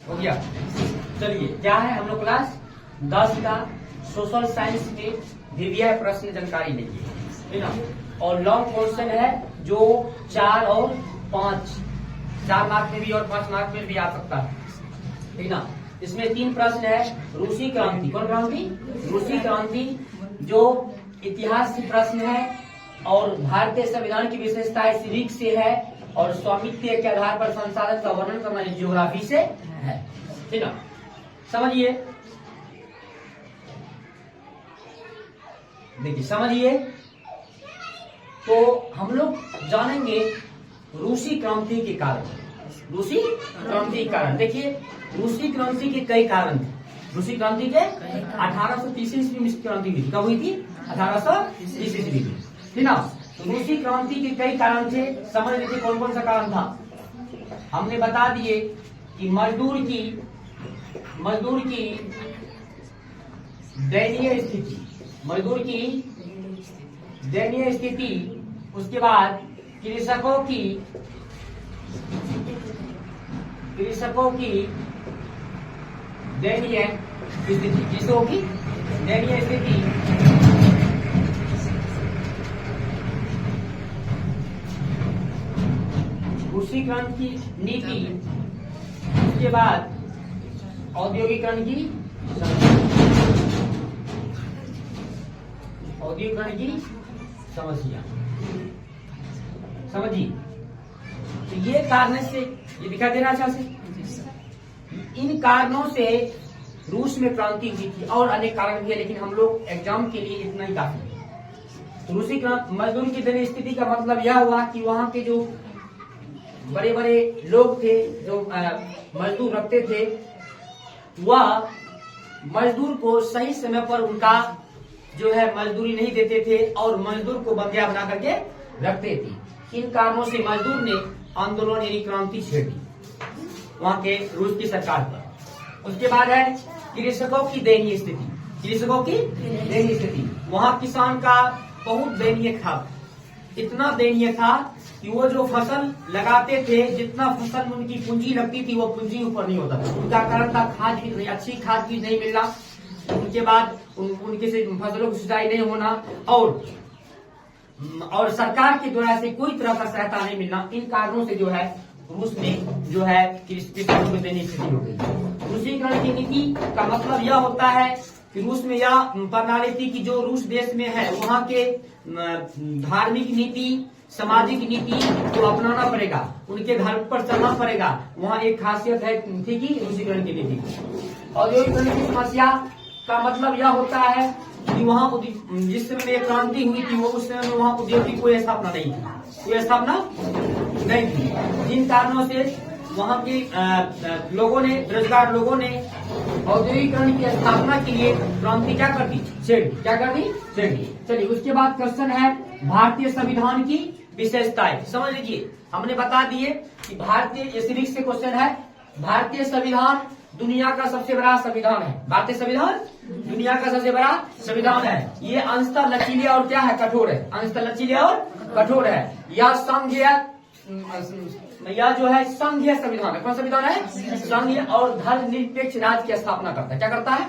हो गया। चलिए क्या है, हम लोग क्लास 10 का सोशल साइंस में विविध प्रश्न जानकारी लेंगे, है ना। और लॉन्ग क्वेश्चन है जो 4 और 5, 4 मार्क में भी और 5 मार्क में भी आ सकता है, ठीक ना। इसमें 3 प्रश्न है। रूसी क्रांति, कौन क्रांति? रूसी क्रांति, जो इतिहास की प्रश्न है, और भारतीय संविधान की विशेषताएं सिविक से है, और स्वामित्व के आधार पर संसाधन का वर्णन करना जियोग्राफी से है, ठीक ना। समझिए, देखिए समझिए। तो हम लोग जानेंगे रूसी क्रांति के कारण। रूसी क्रांति के कारण, देखिए रूसी क्रांति के कई कारण थे। रूसी क्रांति के 1830 ईस्वी में क्रांति हुई थी। कब हुई थी? 1830 ईस्वी में, ठीक ना। तो रूसी क्रांति के कई कारण थे, समझ लीजिए कौन कौन सा कारण था। हमने बता दिए कि मजदूर की दयनीय स्थिति, मजदूर की दयनीय स्थिति, उसके बाद कृषकों की दयनीय स्थिति, कृषकों की दयनीय स्थिति, रूसी क्रांति की नीति, उसके बाद औद्योगिकरण की समस्या, समझिए। तो ये कारण से, ये दिखा दे रहा अच्छा से, इन कारणों से रूस में क्रांति हुई थी, और अनेक कारण भी है, लेकिन हम लोग एग्जाम के लिए इतना ही काफी है। तो रूसी मजदूर की दयनीय स्थिति का मतलब यह हुआ कि वहां के जो बड़े बड़े लोग थे, जो मजदूर रखते थे, वह मजदूर को सही समय पर उनका जो है मजदूरी नहीं देते थे, और मजदूर को बंदिया बना करके रखते थे। इन कारणों से मजदूर ने आंदोलन यानी क्रांति छेड़ दी वहां के रूस की सरकार पर। उसके बाद है कृषकों की दयनीय स्थिति, कृषकों की दयनीय स्थिति। वहां किसान का बहुत दयनीय था, इतना दयनीय था कि वो जो फसल लगाते थे, जितना फसल में उनकी पूंजी लगती थी, वो पूंजी ऊपर नहीं होता था। उनका कारण था खाद भी नहीं, अच्छी खाद भी नहीं मिलना, उनके बाद उनके से फसलों की सिंचाई नहीं होना, और सरकार के द्वारा से कोई तरह का सहायता नहीं मिलना। इन कारणों से जो है रूस में जो है किसानों की दयनीय स्थिति हो गई। रूसीकरण की नीति का मतलब यह होता है कि रूस में यह प्रणाली थी कि जो रूस देश में है, वहाँ के धार्मिक नीति, सामाजिक नीति को अपनाना पड़ेगा, उनके धर्म पर चलना पड़ेगा। वहाँ एक खासियत है थी कि रूसीकरण की नीति। औद्योगिकरण की समस्या का मतलब यह होता है कि वहाँ जिस समय ये क्रांति हुई थी, वो उस समय में वहाँ उद्योग की कोई स्थापना नहीं थी, कोई स्थापना नहीं थी। जिन कारणों से वहाँ के लोगों ने, बेरोजगार लोगों ने औद्योगिकरण की स्थापना के लिए क्रांति क्या कर दी? छेड़ दी। चलिए उसके बाद क्वेश्चन है भारतीय संविधान की विशेषताएं। समझ लीजिए, हमने बता दिए कि भारतीय सिविक्स से क्वेश्चन है, भारतीय संविधान दुनिया का सबसे बड़ा संविधान है। भारतीय संविधान दुनिया का सबसे बड़ा संविधान है। ये अंशतः लचीले और क्या है? कठोर है। अंशतः लचीले और कठोर है। यह जो है संघीय संविधान है। कौन संविधान है? संघीय, और धर्मनिरपेक्ष राज्य की स्थापना करता है। क्या करता है?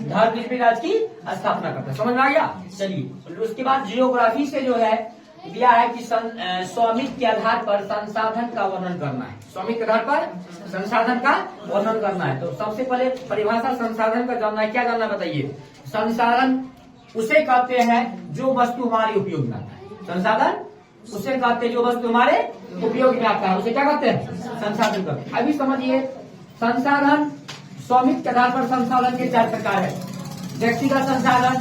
धर्मनिरपेक्ष राज्य की स्थापना करता है। समझ में आ गया? चलिए उसके बाद जियोग्राफी से जो है दिया है कि स्वामित्व के आधार पर संसाधन का वर्णन करना है। स्वामित्व के आधार पर संसाधन का वर्णन करना है। तो सबसे पहले परिभाषा संसाधन का जानना है। क्या जानना बताइए? संसाधन उसे कहते हैं जो वस्तु हमारे उपयोग में आता है। संसाधन उसे कहते हैं जो वस्तु हमारे उपयोग में आता है, उसे क्या कहते हैं? संसाधन कहते हैं। अभी समझिए, संसाधन, स्वामित्व के आधार पर संसाधन के 4 प्रकार है। व्यक्तिगत संसाधन,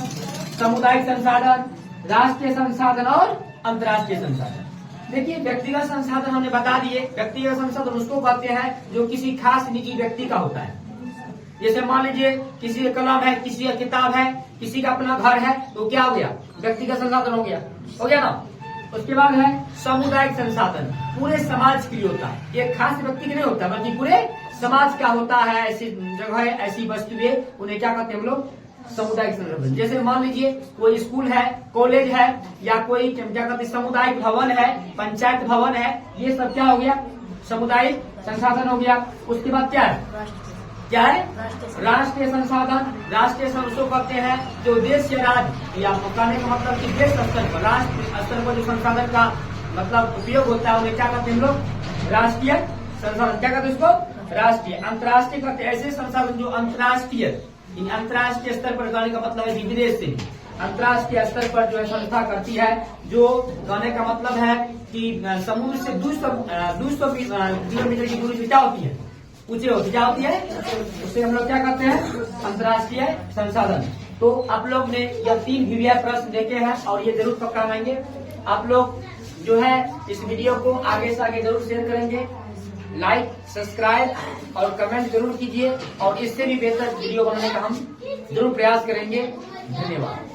सामुदायिक संसाधन, राष्ट्रीय संसाधन और अंतर्राष्ट्रीय संसाधन। देखिए व्यक्तिगत संसाधन हमने बता दिए। व्यक्तिगत संसाधन उसको कहते हैं जो किसी खास निजी व्यक्ति का होता है। जैसे मान लीजिए किसी का कलम है, किसी का किताब है, किसी का अपना घर है, तो क्या हो गया? व्यक्तिगत संसाधन हो गया ना। उसके बाद है सामुदायिक संसाधन, पूरे समाज के लिए होता है। एक खास व्यक्ति के नहीं होता, बल्कि पूरे समाज का होता है। ऐसी जगह, ऐसी वस्तुएं, उन्हें क्या कहते हैं हम लोग? सामुदायिक संसाधन। जैसे मान लीजिए कोई स्कूल है, कॉलेज है, या कोई क्या कहते हैं सामुदायिक भवन है, पंचायत भवन है, ये सब क्या हो गया? सामुदायिक संसाधन हो गया। उसके बाद क्या है? क्या है? राष्ट्रीय संसाधन। राष्ट्रीय संसाधन कहते हैं जो देश या राज्य, या कहने का मतलब कि देश स्तर पर, राष्ट्र स्तर पर जो संसाधन का मतलब उपयोग होता है उन्हें क्या कहते हैं हम लोग? राष्ट्रीय संसाधन। क्या कहते हैं उसको? राष्ट्रीय। अंतर्राष्ट्रीय कहते हैं ऐसे संसाधन जो अंतर्राष्ट्रीय, अंतर्राष्ट्रीय स्तर पर कहने का मतलब है कि विदेश से अंतर्राष्ट्रीय स्तर पर जो है संस्था करती है, जो कहने का मतलब है कि समुद्र से 200 किलोमीटर की दूरी पे क्या होती है? ऊंचे होती, क्या होती है? उसे हम लोग क्या कहते हैं? अंतर्राष्ट्रीय संसाधन। तो आप लोग ने यह 3 वीवीआई प्रश्न देखे हैं और ये जरूर पक्का आएंगे। आप लोग जो है इस वीडियो को आगे से आगे जरूर शेयर करेंगे, लाइक, सब्सक्राइब और कमेंट जरूर कीजिए, और इससे भी बेहतर वीडियो बनाने का हम जरूर प्रयास करेंगे। धन्यवाद।